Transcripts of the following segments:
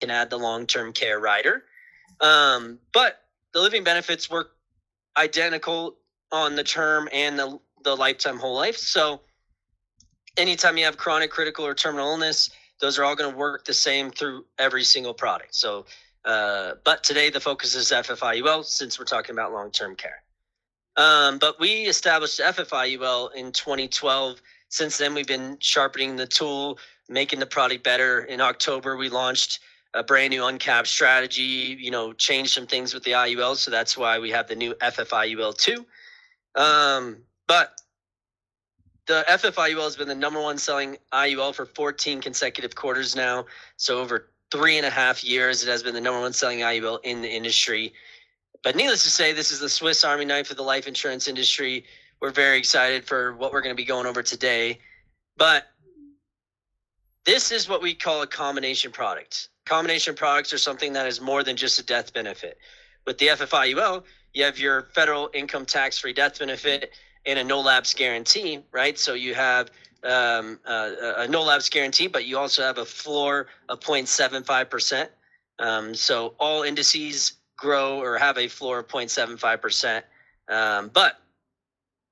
can add the long-term care rider. But the living benefits work identical on the term and the lifetime whole life. So anytime you have chronic, critical, or terminal illness, those are all going to work the same through every single product. So, but today the focus is FFIUL since we're talking about long-term care. But we established FFIUL in 2012. Since then, we've been sharpening the tool, making the product better. In October, we launched a brand new uncapped strategy, changed some things with the IUL. So that's why we have the new FFIUL 2. But the FFIUL has been the number one selling IUL for 14 consecutive quarters now. So over 3.5 years, it has been the number one selling IUL in the industry. But needless to say, this is the Swiss Army knife of the life insurance industry. We're very excited for what we're going to be going over today. But this is what we call a combination product. Combination products are something that is more than just a death benefit. With the FFIUL, you have your federal income tax-free death benefit and a no-lapse guarantee, right? So you have a no-lapse guarantee, but you also have a floor of 0.75%. So all indices grow or have a floor of 0.75%. But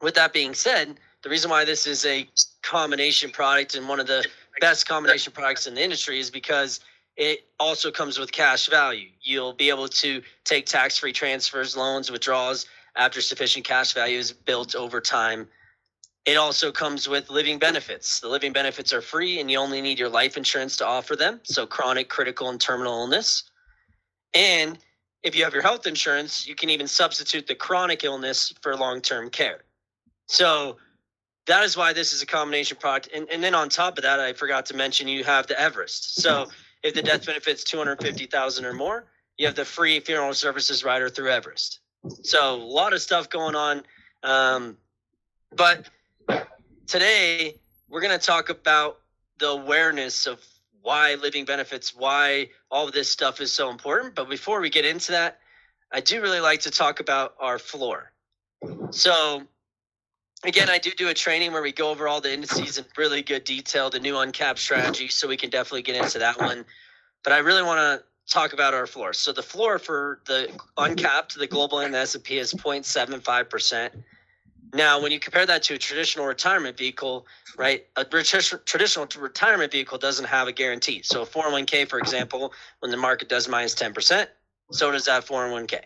with that being said, the reason why this is a combination product and one of the best combination products in the industry is because it also comes with cash value. You'll be able to take tax-free transfers, loans, withdrawals after sufficient cash value is built over time. It also comes with living benefits. The living benefits are free and you only need your life insurance to offer them. So chronic, critical, and terminal illness. And if you have your health insurance, you can even substitute the chronic illness for long-term care. So that is why this is a combination product. And then on top of that, I forgot to mention you have the Everest. So if the death benefit's $250,000 or more, you have the free funeral services rider through Everest. So a lot of stuff going on. But today we're going to talk about the awareness of why living benefits, why all of this stuff is so important. But before we get into that, I do really like to talk about our floor. So again, I do a training where we go over all the indices in really good detail, the new uncapped strategy. So we can definitely get into that one. But I really want to talk about our floor. So the floor for the uncapped, the global and the S&P is 0.75%. Now, when you compare that to a traditional retirement vehicle, right, a traditional retirement vehicle doesn't have a guarantee. So a 401k, for example, when the market does minus 10%, so does that 401k.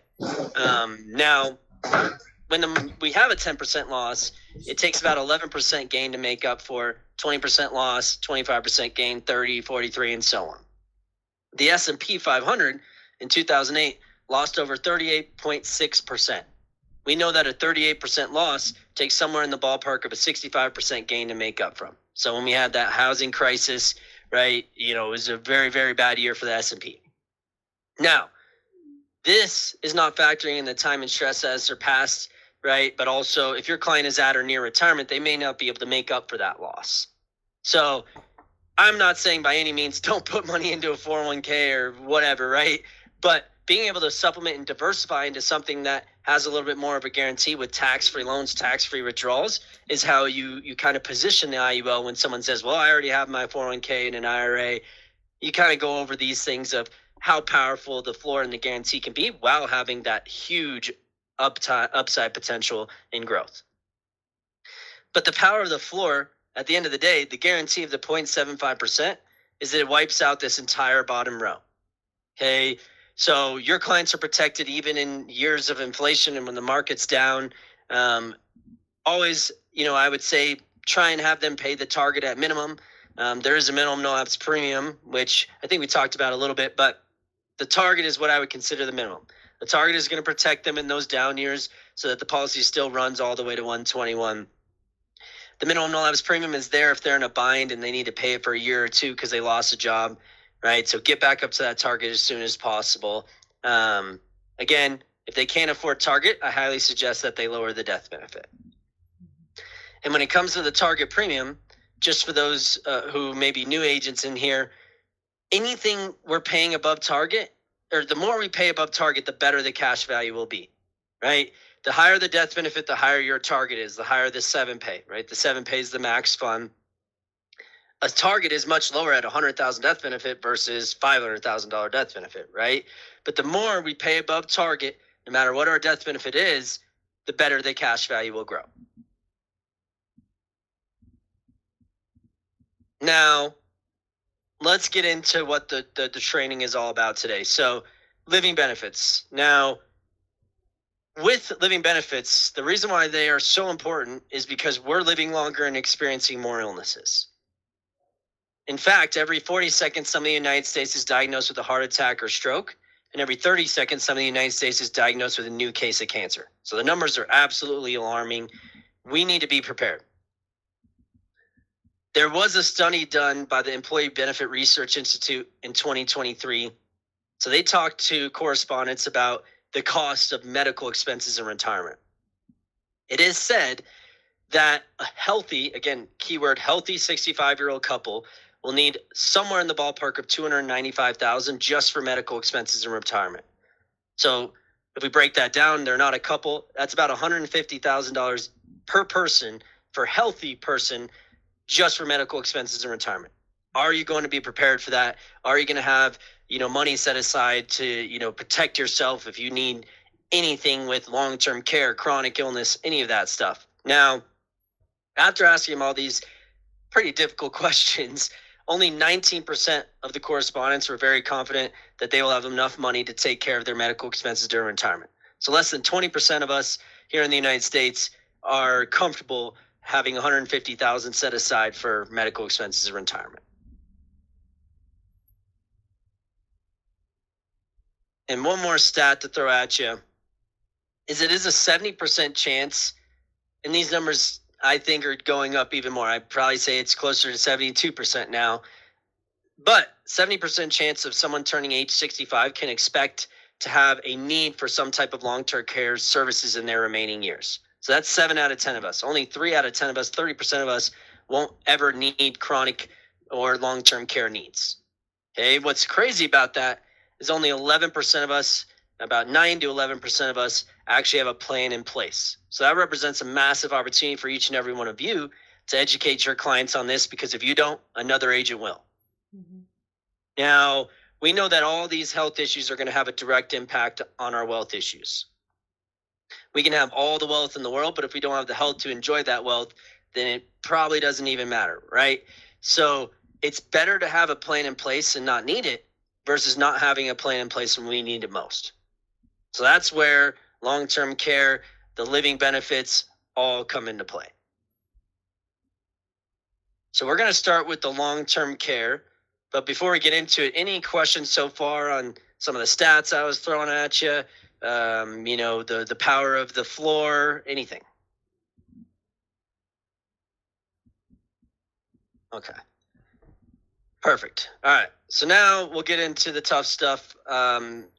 Now, when we have a 10% loss, it takes about 11% gain to make up for 20% loss, 25% gain, 30, 43, and so on. The S&P 500 in 2008 lost over 38.6%. We know that a 38% loss takes somewhere in the ballpark of a 65% gain to make up from. So when we had that housing crisis, right, it was a very, very bad year for the S&P. Now, this is not factoring in the time and stress that has surpassed, right? But also if your client is at or near retirement, they may not be able to make up for that loss. So I'm not saying by any means don't put money into a 401k or whatever, right? But being able to supplement and diversify into something that has a little bit more of a guarantee with tax-free loans, tax-free withdrawals is how you kind of position the IUL when someone says, well, I already have my 401k and an IRA. You kind of go over these things of how powerful the floor and the guarantee can be while having that huge upside potential in growth. But the power of the floor, at the end of the day, the guarantee of the 0.75% is that it wipes out this entire bottom row. Okay. So your clients are protected even in years of inflation and when the market's down. Always, I would say try and have them pay the target at minimum. There is a minimum no-lapse premium, which I think we talked about a little bit, but the target is what I would consider the minimum. The target is going to protect them in those down years so that the policy still runs all the way to 121. The minimum no-lapse premium is there if they're in a bind and they need to pay it for a year or two because they lost a job. Right. So get back up to that target as soon as possible. Again, if they can't afford target, I highly suggest that they lower the death benefit. And when it comes to the target premium, just for those who may be new agents in here, anything we're paying above target, or the more we pay above target, the better the cash value will be. Right. The higher the death benefit, the higher your target is, the higher the 7 pay. Right. The 7 pay is the max fund. a target is much lower at $100,000 death benefit versus $500,000 death benefit, right? But the more we pay above target, no matter what our death benefit is, the better the cash value will grow. Now, let's get into what the training is all about today. So, living benefits. Now, with living benefits, the reason why they are so important is because we're living longer and experiencing more illnesses. In fact, every 40 seconds, somebody in the United States is diagnosed with a heart attack or stroke, and every 30 seconds, somebody in the United States is diagnosed with a new case of cancer. So the numbers are absolutely alarming. We need to be prepared. There was a study done by the Employee Benefit Research Institute in 2023. So they talked to correspondents about the cost of medical expenses in retirement. It is said that a healthy, again, keyword healthy 65-year-old couple will need somewhere in the ballpark of $295,000 just for medical expenses in retirement. So if we break that down, they're not a couple. That's about $150,000 per person for a healthy person just for medical expenses in retirement. Are you going to be prepared for that? Are you going to have, money set aside to, protect yourself if you need anything with long-term care, chronic illness, any of that stuff? Now, after asking him all these pretty difficult questions, only 19% of the correspondents were very confident that they will have enough money to take care of their medical expenses during retirement. So less than 20% of us here in the United States are comfortable having $150,000 set aside for medical expenses in retirement. And one more stat to throw at you is it is a 70% chance, and these numbers I think are going up even more. I'd probably say it's closer to 72% now. But 70% chance of someone turning age 65 can expect to have a need for some type of long-term care services in their remaining years. So that's 7 out of 10 of us. Only 3 out of 10 of us, 30% of us, won't ever need chronic or long-term care needs. Okay, what's crazy about that is only 11% of us, about 9 to 11% of us, actually have a plan in place. So that represents a massive opportunity for each and every one of you to educate your clients on this, because if you don't, another agent will. Mm-hmm. Now, we know that all these health issues are going to have a direct impact on our wealth issues. We can have all the wealth in the world, but if we don't have the health to enjoy that wealth, then it probably doesn't even matter, right? So it's better to have a plan in place and not need it versus not having a plan in place when we need it most. So that's where long-term care, the living benefits all come into play. So we're going to start with the long-term care. But before we get into it, any questions so far on some of the stats I was throwing at you? The power of the floor, anything? Okay. Perfect. All right. So now we'll get into the tough stuff.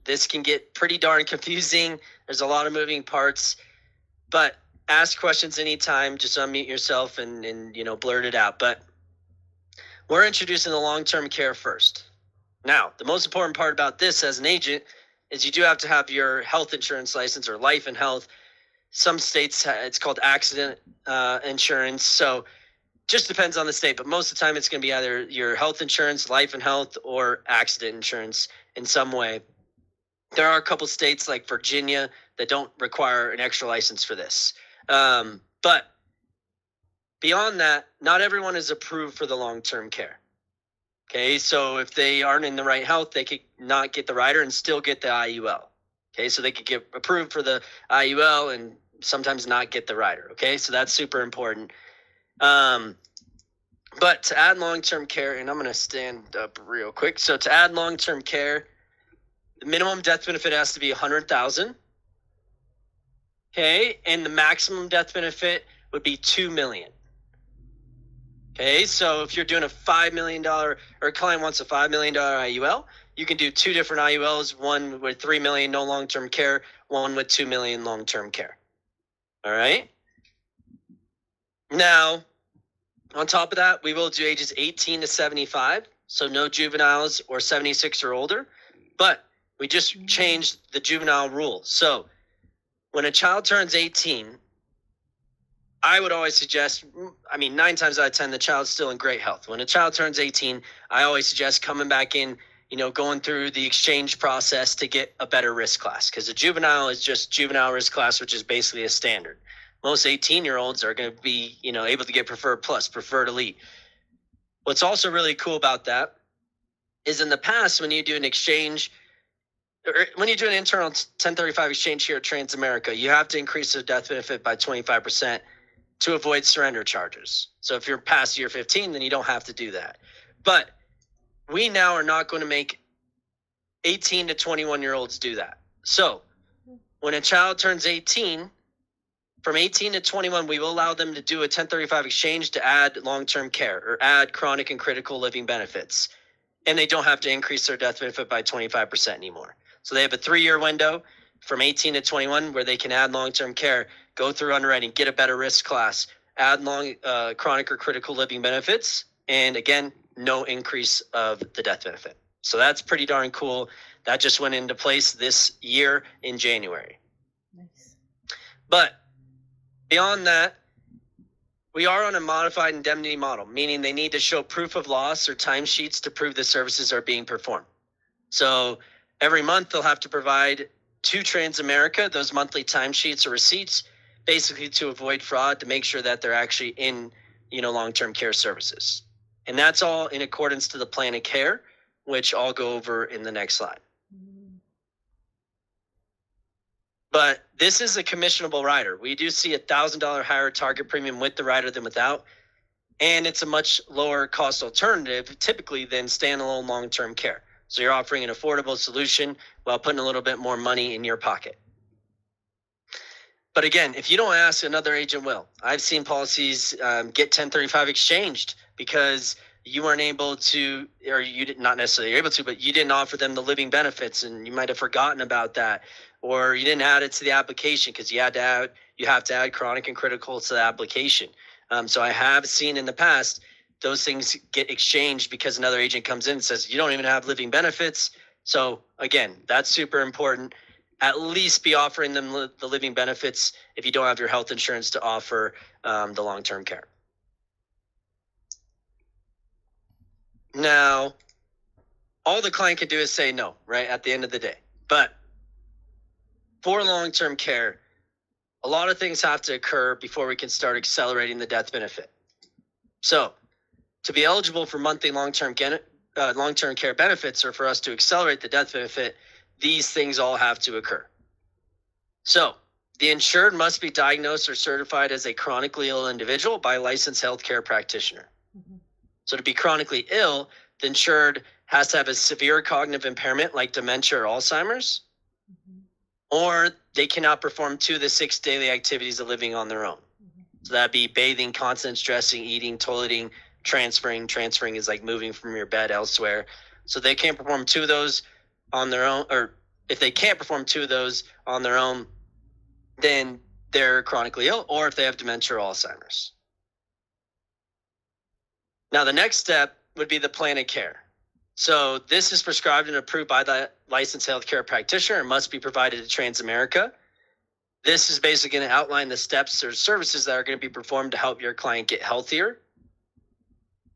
This can get pretty darn confusing. There's a lot of moving parts, but ask questions anytime. Just unmute yourself and blurt it out. But we're introducing the long-term care first. Now, the most important part about this as an agent is you do have to have your health insurance license or life and health. Some states, it's called accident insurance. So just depends on the state, but most of the time it's going to be either your health insurance, life and health, or accident insurance in some way. There are a couple states like Virginia that don't require an extra license for this. But beyond that, not everyone is approved for the long-term care. Okay, so if they aren't in the right health, they could not get the rider and still get the IUL. Okay, so they could get approved for the IUL and sometimes not get the rider. Okay, so that's super important. But to add long-term care, and I'm going to stand up real quick. So to add long-term care, the minimum death benefit has to be $100,000. Okay, and the maximum death benefit would be $2 million. Okay, so if you're doing a $5 million, or a client wants a $5 million IUL, you can do 2 different IULs, one with $3 million no long-term care, one with $2 million long-term care. All right. Now, on top of that, we will do ages 18 to 75, so no juveniles or 76 or older, but we just changed the juvenile rule. So when a child turns 18, I would always suggest, 9 times out of 10, the child's still in great health. When a child turns 18, I always suggest coming back in, going through the exchange process to get a better risk class, because a juvenile is just juvenile risk class, which is basically a standard. Most 18-year-olds are going to be, able to get preferred plus, preferred elite. What's also really cool about that is in the past, when you do an exchange, or when you do an internal 1035 exchange here at Transamerica, you have to increase the death benefit by 25% to avoid surrender charges. So if you're past year 15, then you don't have to do that. But we now are not going to make 18 to 21-year-olds do that. So when a child turns 18, from 18 to 21, we will allow them to do a 1035 exchange to add long-term care or add chronic and critical living benefits. And they don't have to increase their death benefit by 25% anymore. So they have a 3-year window from 18 to 21 where they can add long-term care, go through underwriting, get a better risk class, add chronic or critical living benefits, and again, no increase of the death benefit. So that's pretty darn cool. That just went into place this year in January. Nice. But beyond that, we are on a modified indemnity model, meaning they need to show proof of loss or timesheets to prove the services are being performed. So every month they'll have to provide to Transamerica those monthly timesheets or receipts, basically to avoid fraud, to make sure that they're actually in, long-term care services. And that's all in accordance to the plan of care, which I'll go over in the next slide. But this is a commissionable rider. We do see $1,000 higher target premium with the rider than without. And it's a much lower cost alternative typically than standalone long-term care. So you're offering an affordable solution while putting a little bit more money in your pocket. But again, if you don't ask, another agent will. I've seen policies get 1035 exchanged because you weren't able to, or you did not necessarily able to, but you didn't offer them the living benefits and you might have forgotten about that, or you didn't add it to the application because you have to add chronic and critical to the application. So I have seen in the past those things get exchanged because another agent comes in and says, you don't even have living benefits. So again, that's super important. At least be offering them the living benefits if you don't have your health insurance to offer the long-term care. Now, all the client can do is say no, right, at the end of the day. But for long-term care, a lot of things have to occur before we can start accelerating the death benefit. So to be eligible for monthly long-term care benefits, or for us to accelerate the death benefit, these things all have to occur. So the insured must be diagnosed or certified as a chronically ill individual by a licensed healthcare practitioner. Mm-hmm. So to be chronically ill, the insured has to have a severe cognitive impairment like dementia or Alzheimer's, or they cannot perform 2 of the 6 daily activities of living on their own. So that'd be bathing, continence, dressing, eating, toileting, transferring. Transferring is like moving from your bed elsewhere. So they can't perform 2 of those on their own, or if they can't perform 2 of those on their own, then they're chronically ill, or if they have dementia or Alzheimer's. Now, the next step would be the plan of care. So this is prescribed and approved by the licensed healthcare practitioner and must be provided to Transamerica. This is basically going to outline the steps or services that are going to be performed to help your client get healthier.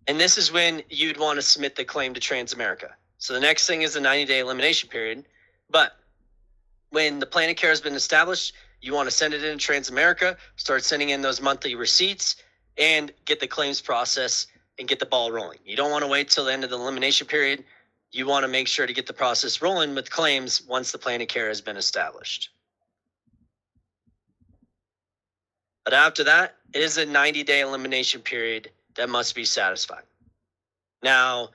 And this is when you'd want to submit the claim to Transamerica. So the next thing is the 90-day elimination period. But when the plan of care has been established, you want to send it in to Transamerica, start sending in those monthly receipts, and get the claims process and get the ball rolling. You don't want to wait till the end of the elimination period. You want to make sure to get the process rolling with claims once the plan of care has been established. But after that, it is a 90-day elimination period that must be satisfied. Now,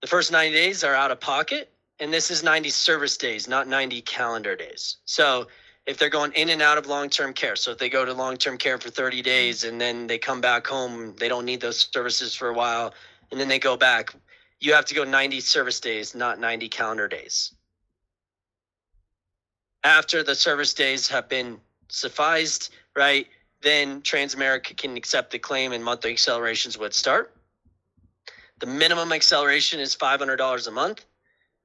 the first 90 days are out of pocket, and this is 90 service days, not 90 calendar days. So if they're going in and out of long-term care, so if they go to long-term care for 30 days and then they come back home, they don't need those services for a while, and then they go back, you have to go 90 service days, not 90 calendar days. After the service days have been sufficed, right, then Transamerica can accept the claim and monthly accelerations would start. The minimum acceleration is $500 a month.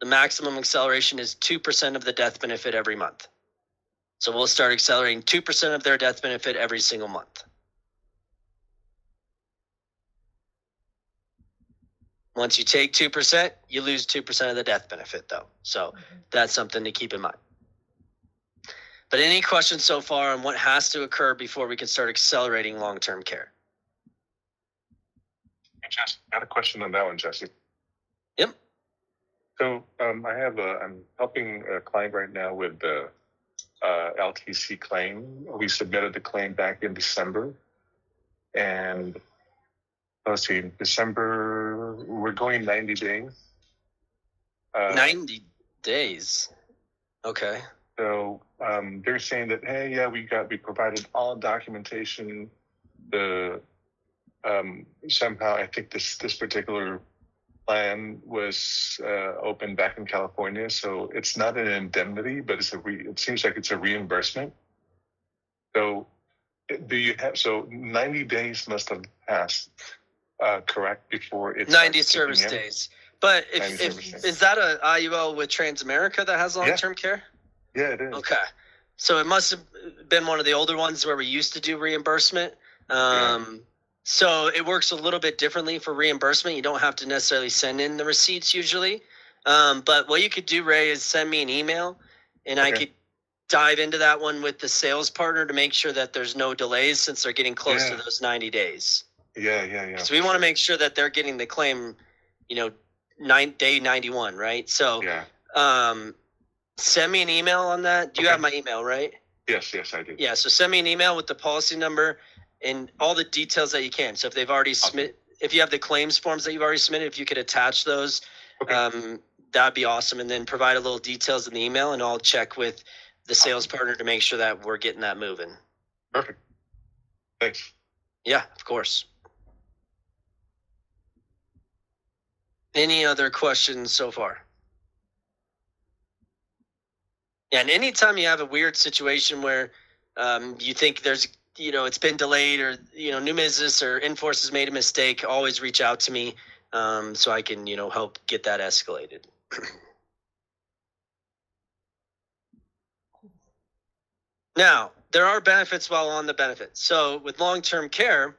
The maximum acceleration is 2% of the death benefit every month. So we'll start accelerating 2% of their death benefit every single month. Once you take 2%, you lose 2% of the death benefit, though. So that's something to keep in mind. But any questions so far on what has to occur before we can start accelerating long-term care? Jesse, I got a question on that one, Jesse. Yep. So I'm helping a client right now with the LTC claim. We submitted the claim back in December. And let's see, December, we're going 90 days. 90 days. Okay. So they're saying that, hey, yeah, we provided all documentation. The somehow I think this particular plan was opened back in California, so it's not an indemnity, but it seems like it's a reimbursement. So do you have 90 days must have passed, correct, before it's 90 service days. But is that a IUL with Transamerica that has long-term care? Yeah, it is. Okay. So it must have been one of the older ones where we used to do reimbursement. So it works a little bit differently for reimbursement. You don't have to necessarily send in the receipts usually. But what you could do, Ray, is send me an email and I could dive into that one with the sales partner to make sure that there's no delays since they're getting close to those 90 days. Yeah. So we want to make sure that they're getting the claim, day 91, right? So send me an email on that. Do you have my email, right? Yes, I do. Yeah, so send me an email with the policy number and all the details that you can. So if they've already if you have the claims forms that you've already submitted, if you could attach those, that'd be awesome. And then provide a little details in the email, and I'll check with the sales partner to make sure that we're getting that moving. Perfect. Thanks. Yeah, of course. Any other questions so far? Yeah, and anytime you have a weird situation where you think there's, it's been delayed or, new business or Enforce has made a mistake, always reach out to me so I can, help get that escalated. Now, there are benefits while on the benefits. So with long-term care,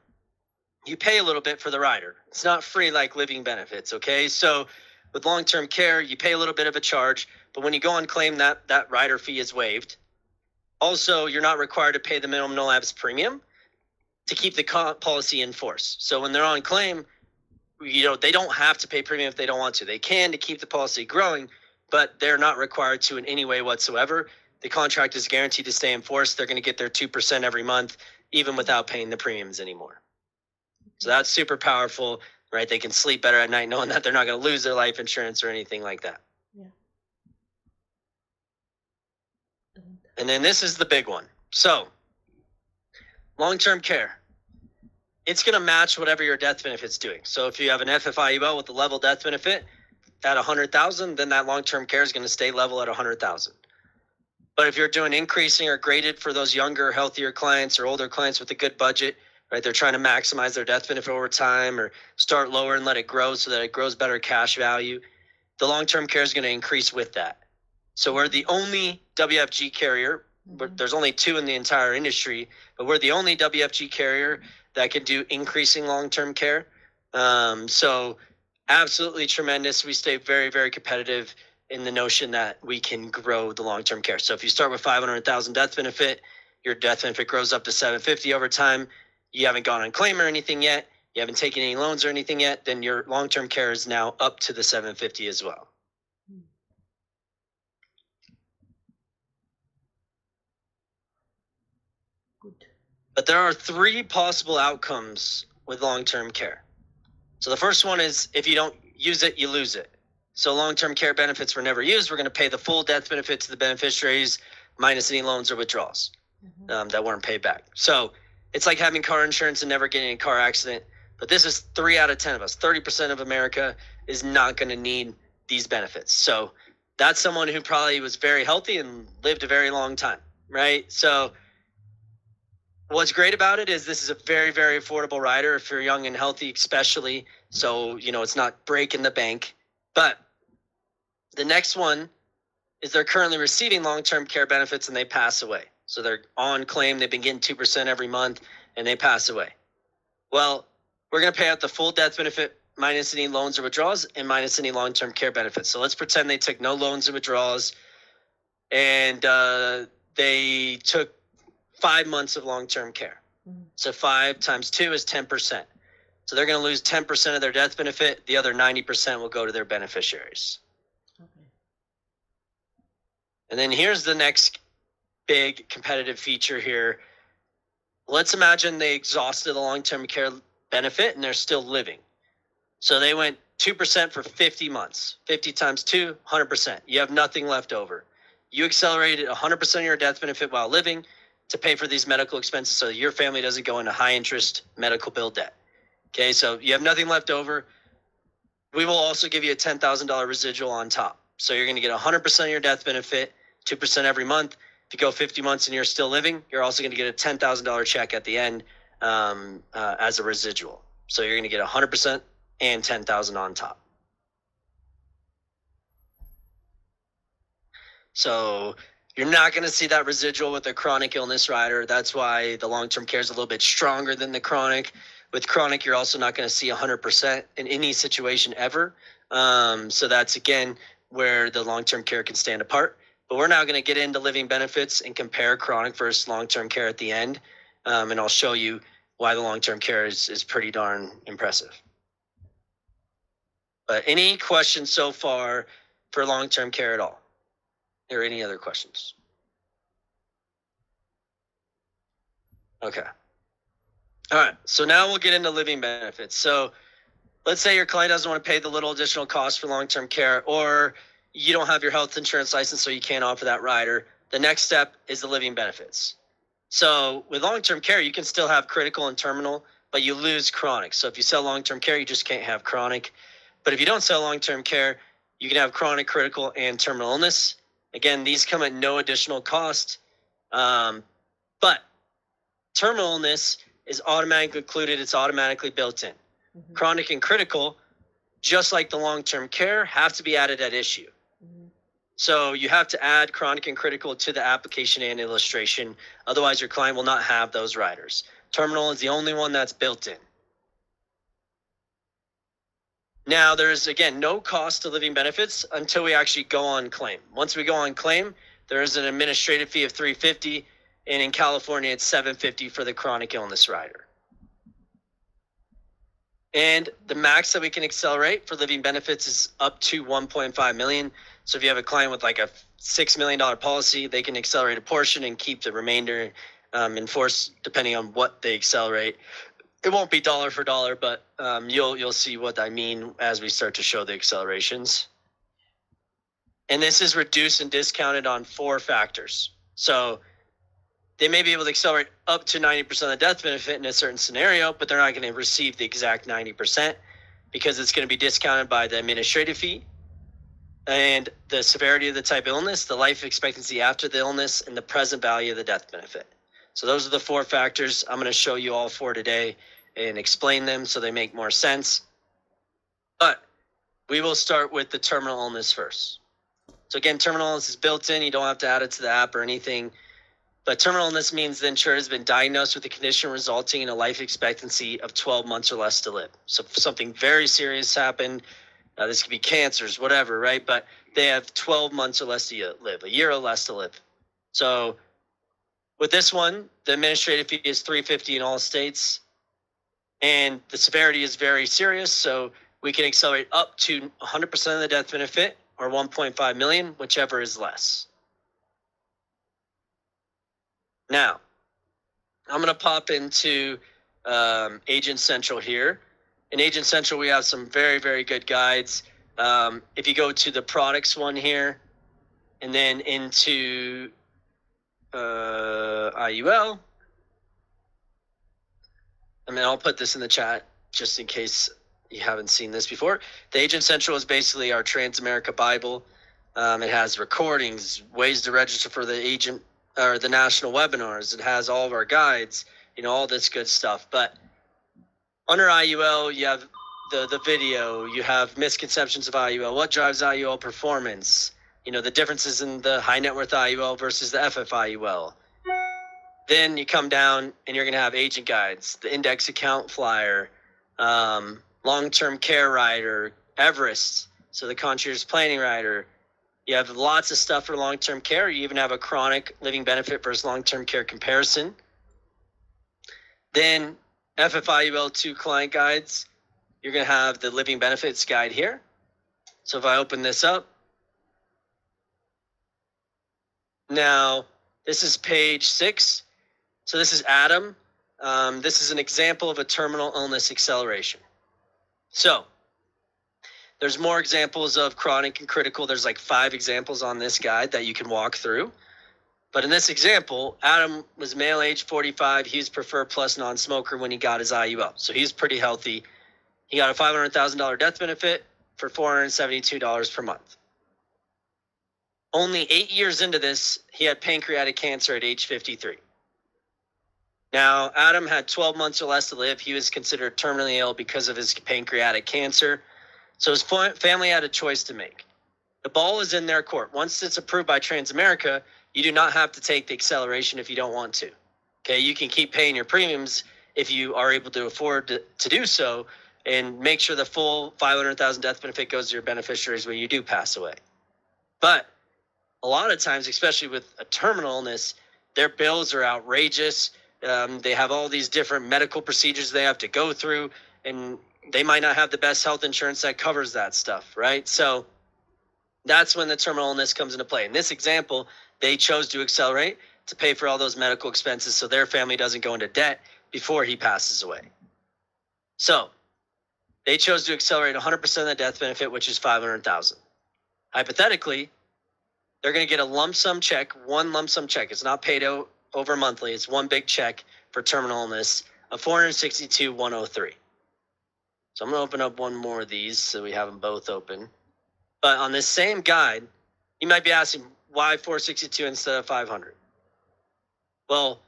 you pay a little bit for the rider. It's not free like living benefits, okay? So with long-term care, you pay a little bit of a charge, but when you go on claim, that rider fee is waived. Also, you're not required to pay the minimum no lapse premium to keep the policy in force. So when they're on claim, they don't have to pay premium if they don't want to. They can to keep the policy growing, but they're not required to in any way whatsoever. The contract is guaranteed to stay in force. They're going to get their 2% every month, even without paying the premiums anymore. So that's super powerful, right? They can sleep better at night knowing that they're not going to lose their life insurance or anything like that. Yeah. And then this is the big one. So long-term care, it's going to match whatever your death benefit's doing. So if you have an FFIUL with a level death benefit at $100,000, then that long-term care is going to stay level at $100,000. But if you're doing increasing or graded for those younger, healthier clients or older clients with a good budget, right? They're trying to maximize their death benefit over time or start lower and let it grow so that it grows better cash value. The long-term care is going to increase with that. So we're the only WFG carrier, but there's only two in the entire industry, but we're the only WFG carrier that can do increasing long-term care. So absolutely tremendous. We stay very, very competitive in the notion that we can grow the long-term care. So if you start with $500,000 death benefit, your death benefit grows up to $750,000 over time. You haven't gone on claim or anything yet. You haven't taken any loans or anything yet. Then your long-term care is now up to the $750,000 as well. Good. But there are three possible outcomes with long-term care. So the first one is if you don't use it, you lose it. So long-term care benefits were never used. We're going to pay the full death benefit to the beneficiaries minus any loans or withdrawals that weren't paid back. So it's like having car insurance and never getting in a car accident. But this is 3 out of 10 of us. 30% of America is not going to need these benefits. So that's someone who probably was very healthy and lived a very long time, right? So what's great about it is this is a very, very affordable rider if you're young and healthy, especially. So, it's not breaking the bank. But the next one is they're currently receiving long-term care benefits and they pass away. So they're on claim, they've been getting 2% every month, and they pass away. Well, we're going to pay out the full death benefit minus any loans or withdrawals, and minus any long-term care benefits. So let's pretend they took no loans or withdrawals, and they took 5 months of long-term care. So 5 times 2 is 10%. So they're going to lose 10% of their death benefit. The other 90% will go to their beneficiaries. Okay. And then here's the next big competitive feature here. Let's imagine they exhausted the long-term care benefit and they're still living. So they went 2% for 50 months. 50 times 2, 100%. You have nothing left over. You accelerated 100% of your death benefit while living to pay for these medical expenses so that your family doesn't go into high interest medical bill debt. Okay, so you have nothing left over. We will also give you a $10,000 residual on top. So you're going to get 100% of your death benefit, 2% every month. If you go 50 months and you're still living, you're also going to get a $10,000 check at the end as a residual. So you're going to get 100% and $10,000 on top. So you're not going to see that residual with a chronic illness rider. That's why the long-term care is a little bit stronger than the chronic. With chronic, you're also not going to see 100% in any situation ever. So that's, again, where the long-term care can stand apart. But we're now going to get into living benefits and compare chronic versus long-term care at the end. And I'll show you why the long-term care is pretty darn impressive. But any questions so far for long-term care at all? Or any other questions? Okay. All right. So now we'll get into living benefits. So let's say your client doesn't want to pay the little additional cost for long-term care, or you don't have your health insurance license, so you can't offer that rider. The next step is the living benefits. So with long-term care, you can still have critical and terminal, but you lose chronic. So if you sell long-term care, you just can't have chronic. But if you don't sell long-term care, you can have chronic, critical, and terminal illness. Again, these come at no additional cost. But terminal illness is automatically included. It's automatically built in. Mm-hmm. Chronic and critical, just like the long-term care, have to be added at issue. Mm-hmm. So you have to add chronic and critical to the application and illustration. Otherwise, your client will not have those riders. Terminal is the only one that's built in. Now, there's, again, no cost to living benefits until we actually go on claim. Once we go on claim, there is an administrative fee of $350, and in California, it's $750 for the chronic illness rider. And the max that we can accelerate for living benefits is up to $1.5 million. So if you have a client with like a $6 million policy, they can accelerate a portion and keep the remainder in force depending on what they accelerate. It won't be dollar for dollar, but you'll see what I mean as we start to show the accelerations. And this is reduced and discounted on 4 factors. So they may be able to accelerate up to 90% of the death benefit in a certain scenario, but they're not going to receive the exact 90% because it's going to be discounted by the administrative fee and the severity of the type of illness, the life expectancy after the illness, and the present value of the death benefit. So those are the 4 factors. I'm going to show you all 4 today and explain them so they make more sense. But we will start with the terminal illness first. So again, terminal illness is built in. You don't have to add it to the app or anything. But terminal illness means the insured has been diagnosed with a condition resulting in a life expectancy of 12 months or less to live. So if something very serious happened, this could be cancers, whatever, right? But they have 12 months or less to live, a year or less to live. So with this one, the administrative fee is $350 in all states, and the severity is very serious. So we can accelerate up to 100% of the death benefit or 1.5 million, whichever is less. Now, I'm going to pop into Agent Central here. In Agent Central, we have some very, very good guides. If you go to the products one here, and then into IUL, and then I'll put this in the chat just in case you haven't seen this before. The Agent Central is basically our Trans-America Bible. It has recordings, ways to register for the agent or the national webinars. It has all of our guides, all this good stuff. But under IUL, you have the video, you have misconceptions of IUL, what drives IUL performance, the differences in the high net worth IUL versus the FFIUL. Then you come down and you're going to have agent guides, the index account flyer, long-term care rider, Everest, so the concierge planning rider. You have lots of stuff for long-term care. You even have a chronic living benefit versus long-term care comparison. Then FFIUL 2 client guides. You're going to have the living benefits guide here. So if I open this up, now this is page 6. So this is Adam. This is an example of a terminal illness acceleration. So there's more examples of chronic and critical. There's like 5 examples on this guide that you can walk through. But in this example, Adam was male, age 45. He was preferred plus non-smoker when he got his IUL. So he's pretty healthy. He got a $500,000 death benefit for $472 per month. Only 8 years into this, he had pancreatic cancer at age 53. Now, Adam had 12 months or less to live. He was considered terminally ill because of his pancreatic cancer. So his family had a choice to make. The ball is in their court. Once it's approved by Transamerica, you do not have to take the acceleration if you don't want to. Okay, you can keep paying your premiums if you are able to afford to do so, and make sure the full $500,000 death benefit goes to your beneficiaries when you do pass away. But a lot of times, especially with a terminal illness, their bills are outrageous. They have all these different medical procedures they have to go through, and they might not have the best health insurance that covers that stuff, right? So that's when the terminal illness comes into play. In this example, they chose to accelerate to pay for all those medical expenses so their family doesn't go into debt before he passes away. So they chose to accelerate 100% of the death benefit, which is $500,000. Hypothetically, they're going to get a lump sum check, one lump sum check. It's not paid out over monthly. It's one big check for terminal illness of $462,103. So I'm going to open up one more of these so we have them both open. But on this same guide, you might be asking, why 462 instead of 500? Well,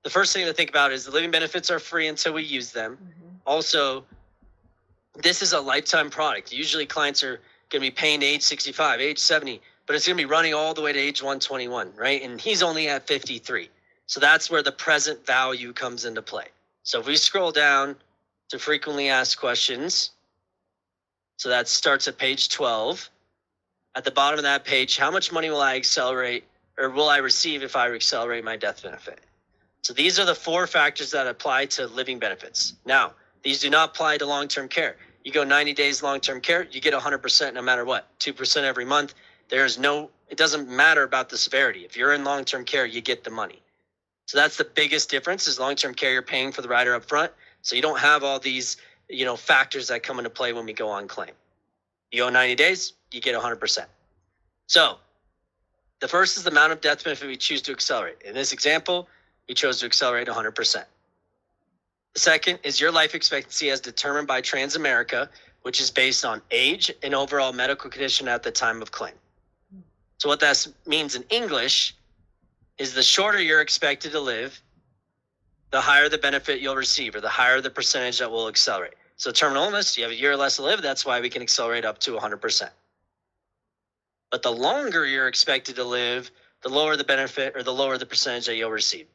the first thing to think about is the living benefits are free until we use them. Also, this is a lifetime product. Usually clients are going to be paying to age 65, age 70, but it's going to be running all the way to age 121, right? And he's only at 53. So that's where the present value comes into play. So if we scroll down to frequently asked questions, so that starts at page 12. At the bottom of that page, how much money will I accelerate or will I receive if I accelerate my death benefit? So these are the 4 factors that apply to living benefits. Now, these do not apply to long-term care. You go 90 days long-term care, you get 100% no matter what, 2% every month. It doesn't matter about the severity. If you're in long-term care, you get the money. So that's the biggest difference is long-term care, you're paying for the rider up front. So you don't have all these, factors that come into play when we go on claim. You go 90 days, you get 100%. So the first is the amount of death benefit we choose to accelerate. In this example, we chose to accelerate 100%. The second is your life expectancy as determined by Transamerica, which is based on age and overall medical condition at the time of claim. So what that means in English is the shorter you're expected to live, the higher the benefit you'll receive, or the higher the percentage that will accelerate. So terminal illness, you have a year or less to live, that's why we can accelerate up to 100%. But the longer you're expected to live, the lower the benefit or the lower the percentage that you'll receive.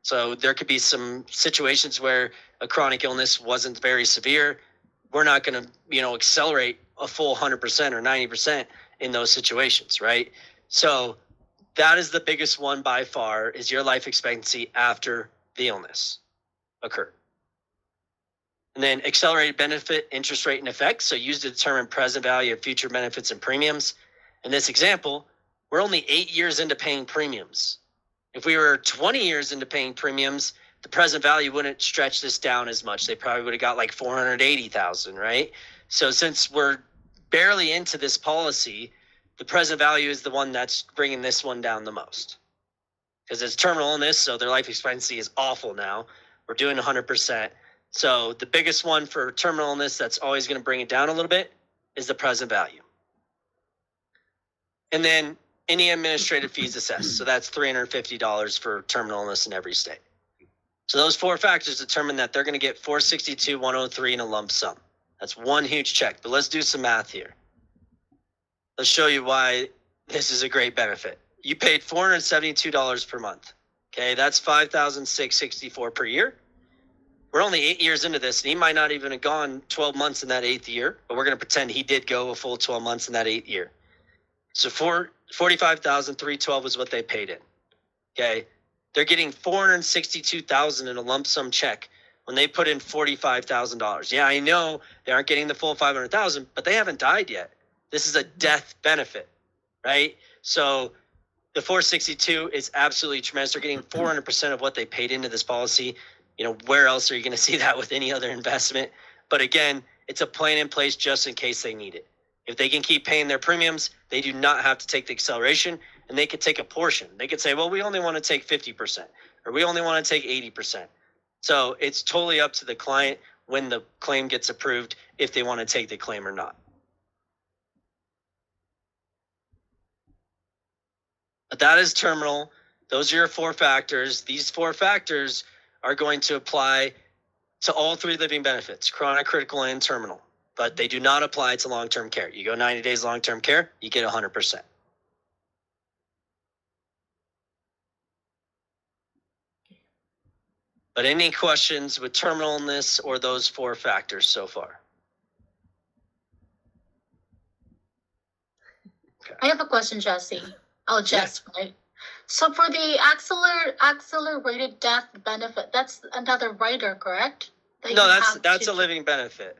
So there could be some situations where a chronic illness wasn't very severe. We're not going to, accelerate a full 100% or 90% in those situations, right? So that is the biggest one by far, is your life expectancy after the illness occurred. And then accelerated benefit, interest rate, and effects. So used to determine present value of future benefits and premiums. In this example, we're only 8 years into paying premiums. If we were 20 years into paying premiums, the present value wouldn't stretch this down as much. They probably would have got like 480,000, right? So since we're barely into this policy, the present value is the one that's bringing this one down the most. Because it's terminal illness, so their life expectancy is awful now. We're doing 100%. So the biggest one for terminal illness that's always going to bring it down a little bit is the present value. And then any administrative fees assessed. So that's $350 for terminal illness in every state. So those 4 factors determine that they're going to get $462,103 in a lump sum. That's one huge check. But let's do some math here. Let's show you why this is a great benefit. You paid $472 per month. Okay, that's $5,664 per year. We're only 8 years into this, and he might not even have gone 12 months in that 8th year, but we're going to pretend he did go a full 12 months in that 8th year. So $45,312 is what they paid in. Okay. They're getting $462,000 in a lump sum check when they put in $45,000. Yeah, I know they aren't getting the full $500,000, but they haven't died yet. This is a death benefit, right? So the 462 is absolutely tremendous. They're getting 400% of what they paid into this policy. You know, where else are you going to see that with any other investment? But again, it's a plan in place just in case they need it. If they can keep paying their premiums, they do not have to take the acceleration, and they could take a portion. They could say, well, we only want to take 50%, or we only want to take 80%. So it's totally up to the client when the claim gets approved, if they want to take the claim or not. But that is terminal. Those are your 4 factors. These 4 factors are going to apply to all 3 living benefits, chronic, critical, and terminal. But they do not apply to long-term care. You go 90 days long-term care, you get 100%. But any questions with terminal illness or those 4 factors so far? Okay. I have a question, Jesse. Jess, right? So for the accelerated death benefit, that's another rider, correct? No, that's a living benefit.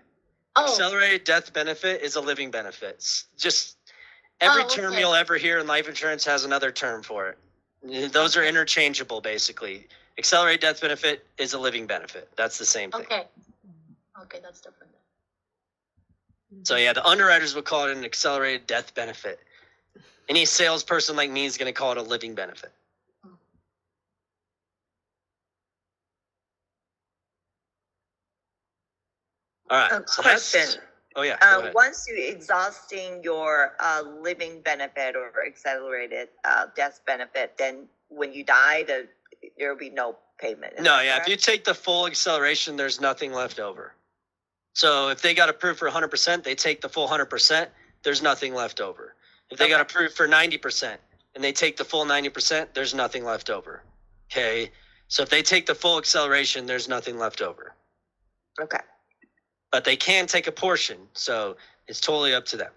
Oh. Accelerated death benefit is a living benefit. Just every term you'll ever hear in life insurance has another term for it. Those are interchangeable, basically. Accelerated death benefit is a living benefit. That's the same thing. Okay, that's different. So yeah, the underwriters would call it an accelerated death benefit. Any salesperson like me is going to call it a living benefit. All right. So question. Yeah. Once you exhausting your living benefit or accelerated death benefit, then when you die, there will be no payment. No, yeah. Correct? If you take the full acceleration, there's nothing left over. So if they got approved for 100%, they take the full 100%. There's nothing left over. If they got approved for 90% and they take the full 90%, there's nothing left over. Okay. So if they take the full acceleration, there's nothing left over. Okay. But they can take a portion. So it's totally up to them.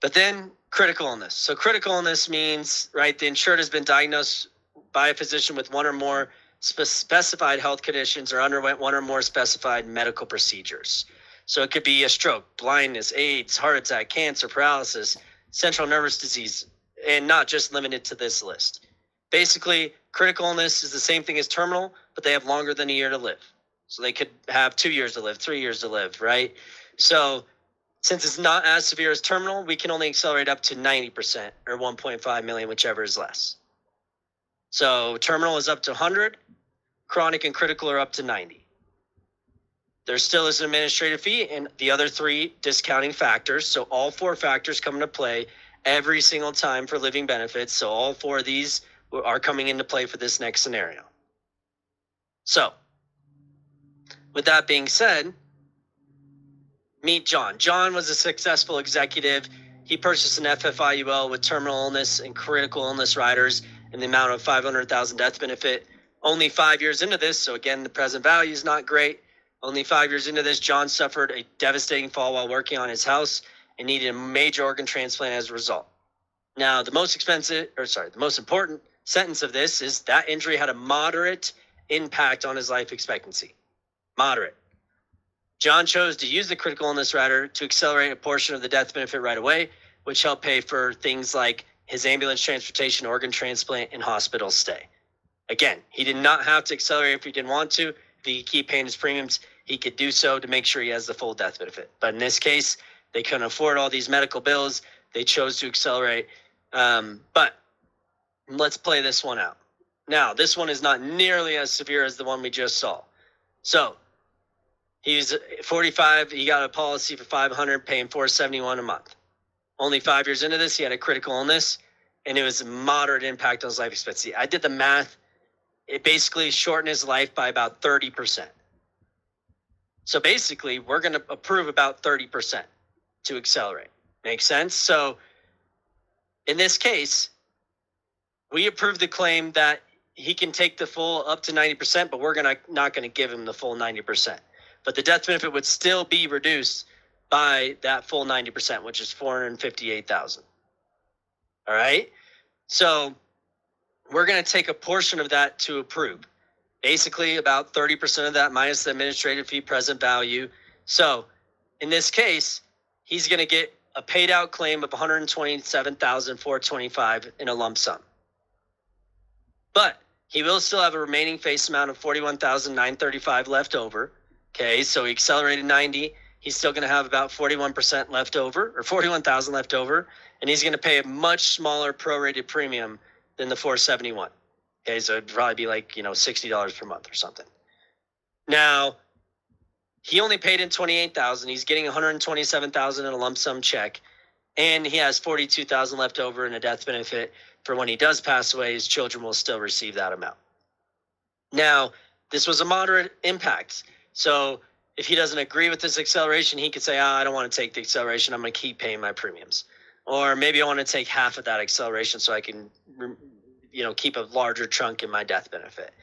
But then critical illness. So critical illness means, right, the insured has been diagnosed by a physician with one or more specified health conditions or underwent one or more specified medical procedures. So it could be a stroke, blindness, AIDS, heart attack, cancer, paralysis, central nervous disease, and not just limited to this list. Basically, critical illness is the same thing as terminal, but they have longer than a year to live. So they could have 2 years to live, 3 years to live, right? So since it's not as severe as terminal, we can only accelerate up to 90% or 1.5 million, whichever is less. So terminal is up to 100, chronic and critical are up to 90. There still is an administrative fee and the other 3 discounting factors. So all 4 factors come into play every single time for living benefits. So all 4 of these are coming into play for this next scenario. So with that being said, meet John. John was a successful executive. He purchased an FFIUL with terminal illness and critical illness riders in the amount of $500,000 death benefit. Only 5 years into this, so again, the present value is not great. Only 5 years into this, John suffered a devastating fall while working on his house and needed a major organ transplant as a result. Now, the most important sentence of this is that injury had a moderate impact on his life expectancy. Moderate. John chose to use the critical illness rider to accelerate a portion of the death benefit right away, which helped pay for things like his ambulance transportation, organ transplant, and hospital stay. Again, he did not have to accelerate if he didn't want to. If he could keep paying his premiums, he could do so to make sure he has the full death benefit. But in this case, they couldn't afford all these medical bills. They chose to accelerate. But let's play this one out. Now, this one is not nearly as severe as the one we just saw. So he's 45. He got a policy for $500, paying $471 a month. Only 5 years into this, he had a critical illness, and it was a moderate impact on his life expectancy. I did the math. It basically shortened his life by about 30%. So basically, we're going to approve about 30% to accelerate. Make sense? So in this case, we approved the claim that he can take the full up to 90%, but we're not going to give him the full 90%. But the death benefit would still be reduced by that full 90%, which is $458,000. All right. So we're going to take a portion of that to approve. Basically about 30% of that minus the administrative fee present value. So in this case, he's going to get a paid out claim of $127,425 in a lump sum. But he will still have a remaining face amount of $41,935 left over. Okay, so he accelerated 90. He's still going to have about 41% left over, or 41,000 left over, and he's going to pay a much smaller prorated premium than the 471. Okay, so it'd probably be like, $60 per month or something. Now, he only paid in 28,000. He's getting 127,000 in a lump sum check, and he has 42,000 left over in a death benefit for when he does pass away. His children will still receive that amount. Now, this was a moderate impact. So if he doesn't agree with this acceleration, he could say, I don't want to take the acceleration. I'm going to keep paying my premiums. Or maybe I want to take half of that acceleration so I can, keep a larger chunk in my death benefit.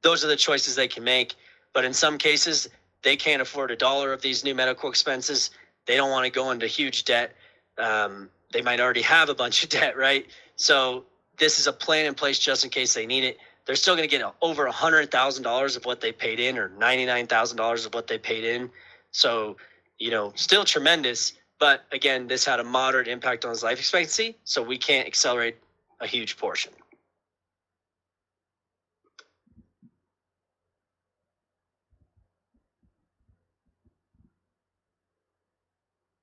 Those are the choices they can make. But in some cases, they can't afford $1 of these new medical expenses. They don't want to go into huge debt. They might already have a bunch of debt, right? So this is a plan in place just in case they need it. They're still going to get over $100,000 of what they paid in, or $99,000 of what they paid in. So, still tremendous. But again, this had a moderate impact on his life expectancy, so we can't accelerate a huge portion.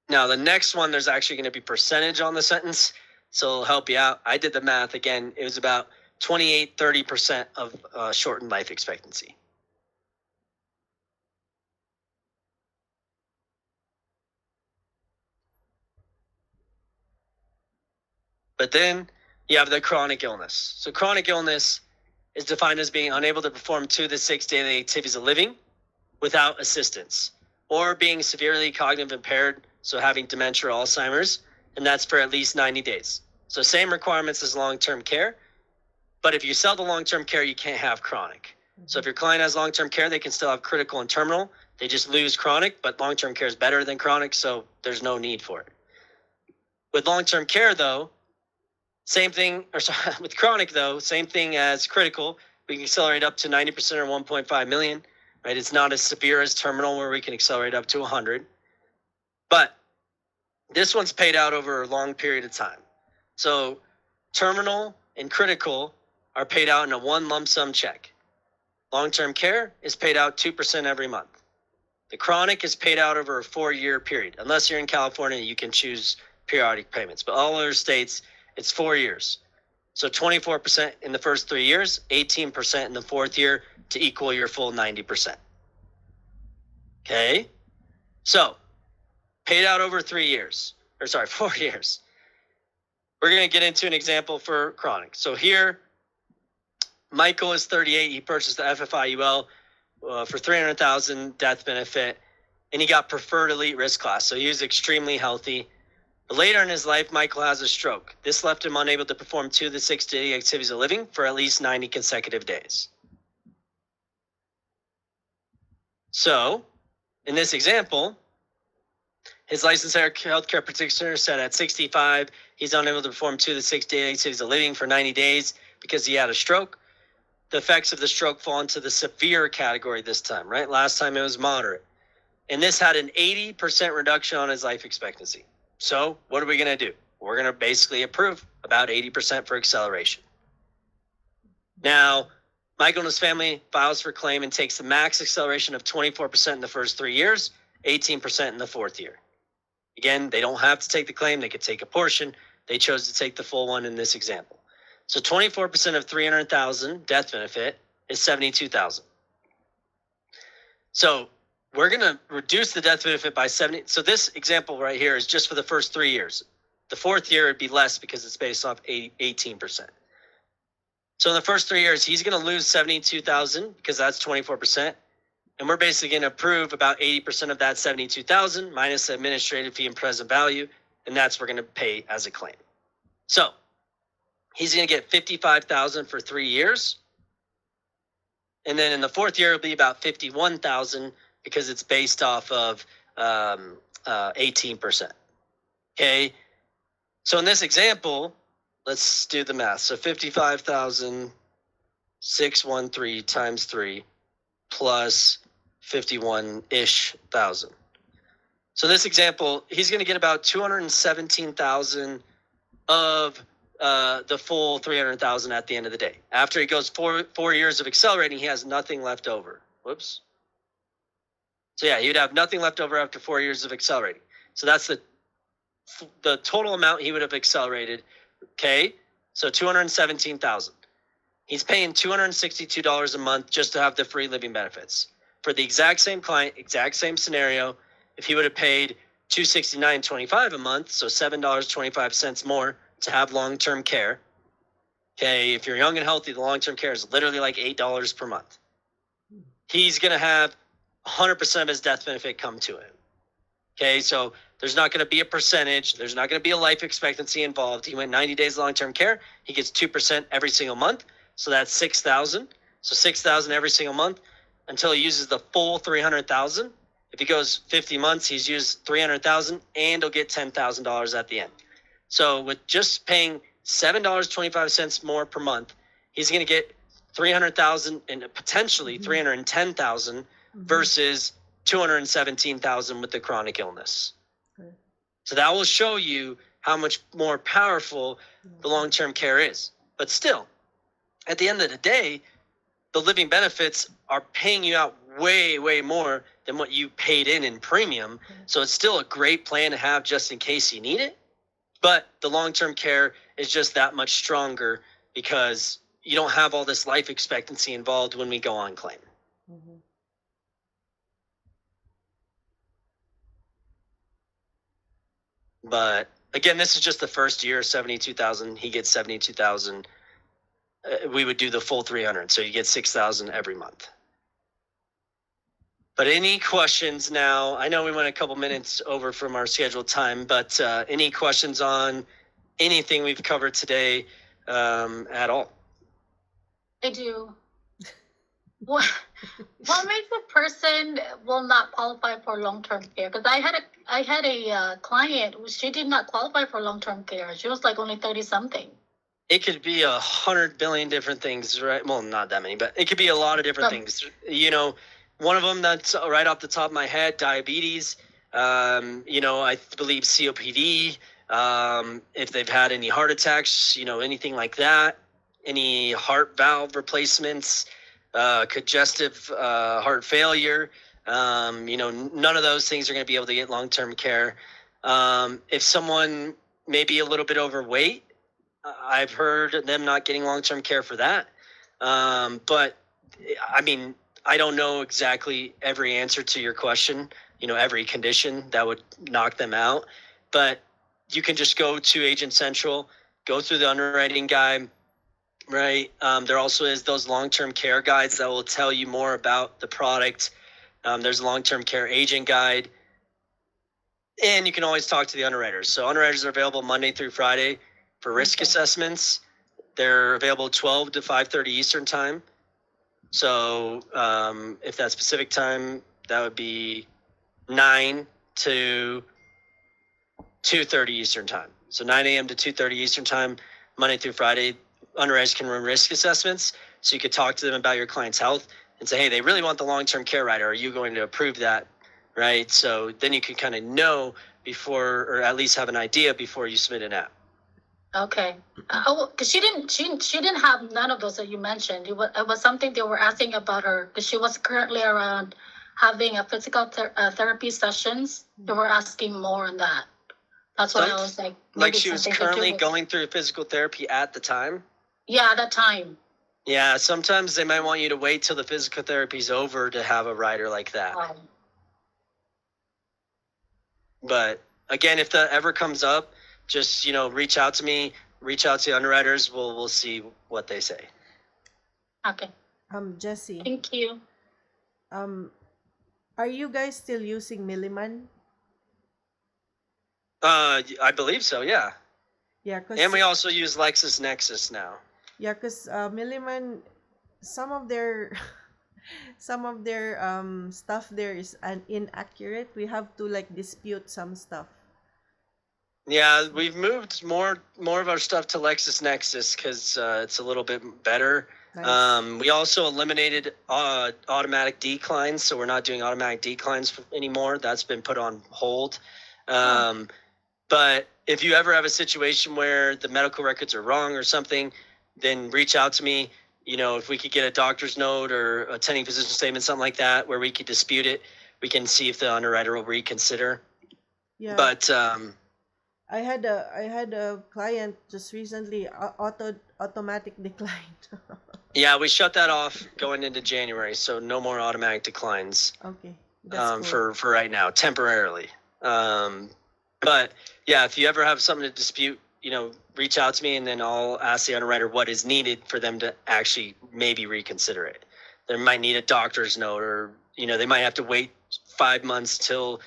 Now, the next one, there's actually going to be percentage on the sentence, so it'll help you out. I did the math. Again, it was about 28-30% of shortened life expectancy. But then you have the chronic illness. So chronic illness is defined as being unable to perform 2 of the 6 daily activities of living without assistance, or being severely cognitive impaired, so having dementia or Alzheimer's, and that's for at least 90 days. So same requirements as long-term care. But if you sell the long-term care, you can't have chronic. So if your client has long-term care, they can still have critical and terminal. They just lose chronic, but long-term care is better than chronic, so there's no need for it. With long-term care, though, with chronic, though, same thing as critical. We can accelerate up to 90% or 1.5 million, right? It's not as severe as terminal where we can accelerate up to 100. But this one's paid out over a long period of time. So terminal and critical are paid out in a one lump sum check. Long-term care is paid out 2% every month. The chronic is paid out over a 4-year period. Unless you're in California, you can choose periodic payments. But all other states, it's 4 years. So 24% in the first 3 years, 18% in the 4th year to equal your full 90%. Okay? So, paid out over 4 years. We're going to get into an example for chronic. So here, Michael is 38. He purchased the FFIUL for $300,000 death benefit, and he got preferred elite risk class. So he was extremely healthy. But later in his life, Michael has a stroke. This left him unable to perform 2 of the 6 daily activities of living for at least 90 consecutive days. So, in this example, his licensed healthcare practitioner said at 65, he's unable to perform 2 of the 6 daily activities of living for 90 days because he had a stroke. The effects of the stroke fall into the severe category this time, right? Last time it was moderate. And this had an 80% reduction on his life expectancy. So what are we going to do? We're going to basically approve about 80% for acceleration. Now, Michael and his family files for claim and takes the max acceleration of 24% in the first 3 years, 18% in the 4th year. Again, they don't have to take the claim. They could take a portion. They chose to take the full one in this example. So 24% of $300,000 death benefit is $72,000. So we're going to reduce the death benefit by 70. So this example right here is just for the first 3 years. The 4th year would be less because it's based off 18%. So in the first 3 years, he's going to lose $72,000 because that's 24%. And we're basically going to approve about 80% of that $72,000 minus the administrative fee and present value. And that's what we're going to pay as a claim. So he's going to get $55,000 for 3 years. And then in the fourth year, it'll be about $51,000 because it's based off of 18%. Okay. So in this example, let's do the math. So 55,613 times 3 plus 51-ish thousand. So this example, he's going to get about 217,000 of the full 300,000 at the end of the day. After he goes four years of accelerating, he has nothing left over. Whoops. So yeah, he'd have nothing left over after 4 years of accelerating. So that's the total amount he would have accelerated. Okay, so 217,000. He's paying $262 a month just to have the free living benefits. For the exact same client, exact same scenario, if he would have paid $269.25 a month, so $7.25 more to have long-term care. Okay, if you're young and healthy, the long-term care is literally like $8 per month. He's going to have 100% of his death benefit come to him. Okay, so there's not going to be a percentage. There's not going to be a life expectancy involved. He went 90 days long-term care. He gets 2% every single month. So that's 6,000. So 6,000 every single month until he uses the full 300,000. If he goes 50 months, he's used 300,000 and he'll get $10,000 at the end. So with just paying $7.25 more per month, he's going to get 300,000 and potentially 310,000 versus 217,000 with the chronic illness. Okay. So that will show you how much more powerful the long-term care is. But still, at the end of the day, the living benefits are paying you out way, way more than what you paid in premium. So it's still a great plan to have just in case you need it. But the long-term care is just that much stronger because you don't have all this life expectancy involved when we go on claim. Mm-hmm. But again, this is just the first year, 72,000. He gets 72,000. We would do the full 300. So you get 6,000 every month. But any questions now? I know we went a couple minutes over from our scheduled time, but any questions on anything we've covered today at all? I do. What makes a person will not qualify for long-term care? Because I had a client who she did not qualify for long-term care. She was like only 30 something. It could be 100 billion different things, right? Well, not that many, but it could be a lot of different things. You know, one of them that's right off the top of my head, diabetes. You know, I believe COPD. If they've had any heart attacks, you know, anything like that, any heart valve replacements, congestive heart failure. You know, none of those things are going to be able to get long-term care. If someone may be a little bit overweight, I've heard them not getting long-term care for that. But I mean, I don't know exactly every answer to your question, you know, every condition that would knock them out, but you can just go to Agent Central, go through the underwriting guide, right? There also is those long-term care guides that will tell you more about the product. There's a long-term care agent guide, and you can always talk to the underwriters. So underwriters are available Monday through Friday for risk assessments. They're available 12 to 5:30 Eastern time. So if that's Pacific time, that would be 9 to 2:30 Eastern time. So 9 a.m. to 2:30 Eastern time, Monday through Friday, underwriters can run risk assessments. So you could talk to them about your client's health and say, hey, they really want the long-term care rider. Are you going to approve that? Right? So then you can kind of know before, or at least have an idea before you submit an app. Okay. Because she didn't have none of those that you mentioned. It was something they were asking about her because she was currently around having a physical therapy sessions. They were asking more on that. That's why I was like, like she was currently going through physical therapy at the time. Yeah, at that time. Yeah, sometimes they might want you to wait till the physical therapy's over to have a rider like that. But again, if that ever comes up, just, you know, reach out to me, reach out to the underwriters. We'll see what they say. Okay. Jesse. Thank you. Are you guys still using Milliman? I believe so, yeah. Yeah, and we also use LexisNexis now. Yeah, because Milliman, some of their some of their stuff there is inaccurate. We have to like dispute some stuff. Yeah, we've moved more of our stuff to LexisNexis because it's a little bit better. Nice. We also eliminated automatic declines, so we're not doing automatic declines anymore. That's been put on hold. But if you ever have a situation where the medical records are wrong or something, then reach out to me. You know, if we could get a doctor's note or attending physician statement, something like that, where we could dispute it, we can see if the underwriter will reconsider. Yeah. But I had a client just recently automatic decline. yeah, we shut that off going into January, so no more automatic declines. Okay. That's For right now, temporarily. But yeah, if you ever have something to dispute, you know, reach out to me, and then I'll ask the underwriter what is needed for them to actually maybe reconsider it. They might need a doctor's note, or you know, they might have to wait 5 months till,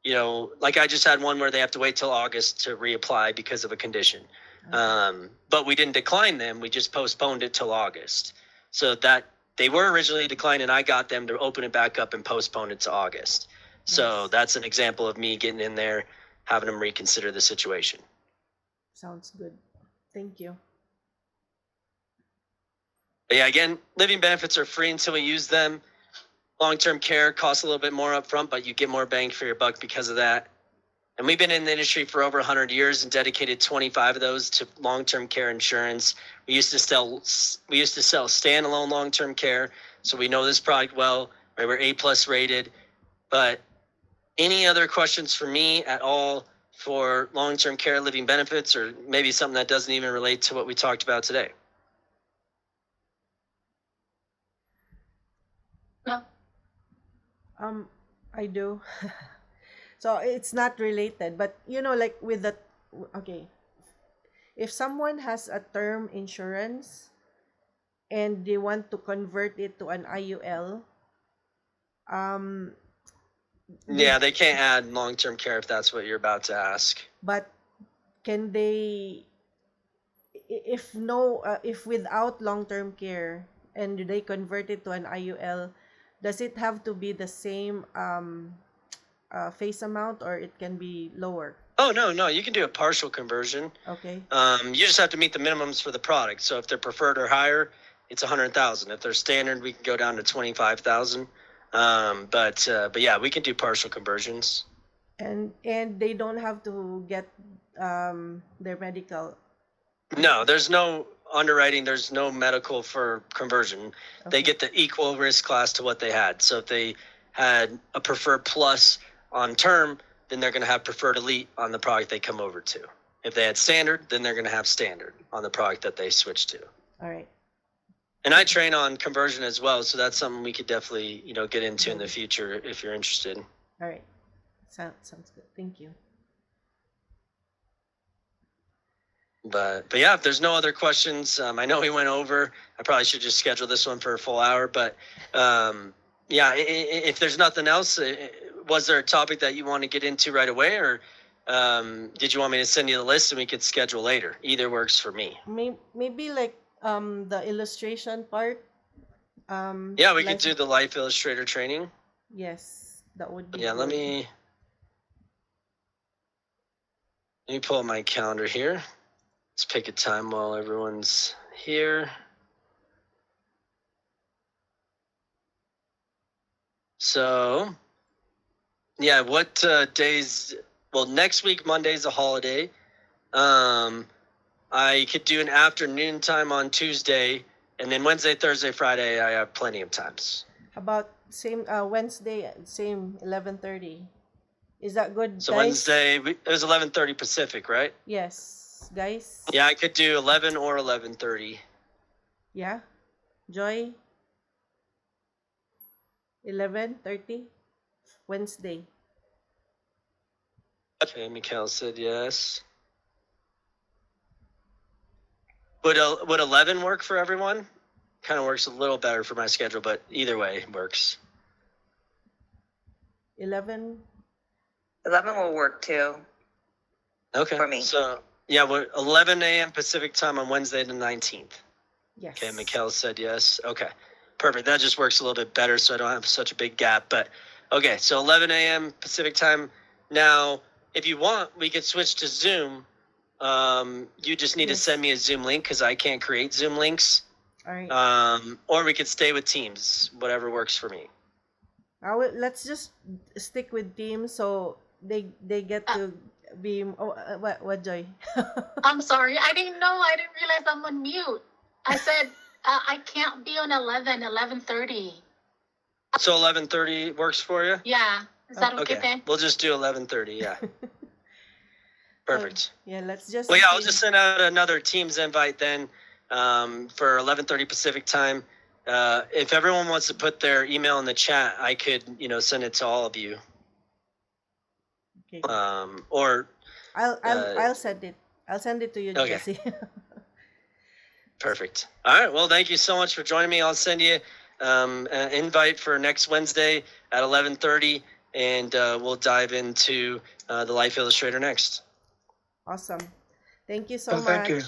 you know, like I just had one where they have to wait till August to reapply because of a condition. But we didn't decline them; we just postponed it till August. So that they were originally declined, and I got them to open it back up and postpone it to August. So Nice. that's an example of me getting in there, having them reconsider the situation. Sounds good. Thank you. But yeah, again, living benefits are free until we use them. Long-term care costs a little bit more upfront, but you get more bang for your buck because of that. And we've been in the industry for over 100 years and dedicated 25 of those to long-term care insurance. We used to sell standalone long-term care, so we know this product well. Right? We're A+ rated. But any other questions for me at all for long-term care living benefits, or maybe something that doesn't even relate to what we talked about today? No. I do. So it's not related, but you know, like with the okay, if someone has a term insurance and they want to convert it to an IUL, um, Yeah, they can't add long-term care if that's what you're about to ask. but can they, if no, if without long-term care and they convert it to an IUL, does it have to be the same face amount, or it can be lower? Oh, no, you can do a partial conversion. Okay. You just have to meet the minimums for the product. So if they're preferred or higher, it's 100,000. If they're standard, we can go down to 25,000. But yeah, we can do partial conversions. And they don't have to get their medical. No, there's no underwriting. There's no medical for conversion. They Okay. get the equal risk class to what they had. So if they had a preferred plus on term, then they're going to have preferred elite on the product they come over to. If they had standard, then they're going to have standard on the product that they switch to. All right. And I train on conversion as well, so that's something we could definitely, you know, get into in the future if you're interested. All right. Sounds good. Thank you. But yeah, if there's no other questions, I know we went over. I probably should just schedule this one for a full hour. But yeah, if there's nothing else, was there a topic that you want to get into right away, or did you want me to send you the list and we could schedule later? Either works for me. Maybe like the illustration part. Yeah, we like, could do the Life Illustrator training. Yes, that would be. Yeah, let good. me pull up my calendar here. Let's pick a time while everyone's here. So, yeah, what days? Well, next week, Monday's a holiday. I could do an afternoon time on Tuesday, and then Wednesday, Thursday, Friday, I have plenty of times. How about same Wednesday, same 11:30? Is that good, So guys? Wednesday, it was 11:30 Pacific, right? Yes, guys. Yeah, I could do 11 or 11:30. Yeah. Joy. 11:30. Wednesday. Okay, Mikhail said yes. Would 11 work for everyone? Kind of works a little better for my schedule, but either way works. 11. 11 will work too. Okay. For me. So yeah, 11 a.m. Pacific time on Wednesday the 19th. Yes. Okay, Mikhail said yes. Okay, Perfect. That just works a little bit better, so I don't have such a big gap. But okay, so 11 a.m. Pacific time. Now, if you want, we could switch to Zoom. You just need to Yes. send me a Zoom link because I can't create Zoom links. All right. Or we could stay with Teams, whatever works for me. Let's just stick with Teams so they get to be. Oh, what Joy? I'm sorry. I didn't know. I didn't realize I'm on mute. I said I can't be on 11:30. So 11:30 works for you? Yeah. Is that okay, Ben? We'll just do 11:30. Yeah. Perfect. Yeah, let's just. Well, yeah, I'll just send out another Teams invite then for 11:30 Pacific time. If everyone wants to put their email in the chat, I could, send it to all of you. Okay. Or I'll send it. I'll send it to you, Okay. Jesse. perfect. All right. Well, thank you so much for joining me. I'll send you an invite for next Wednesday at 11:30, and we'll dive into the Life Illustrator next. Awesome. Thank you so Well, much. thank you.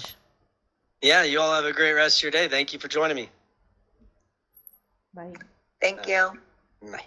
Yeah. You all have a great rest of your day. Thank you for joining me. Bye. Thank you. Bye.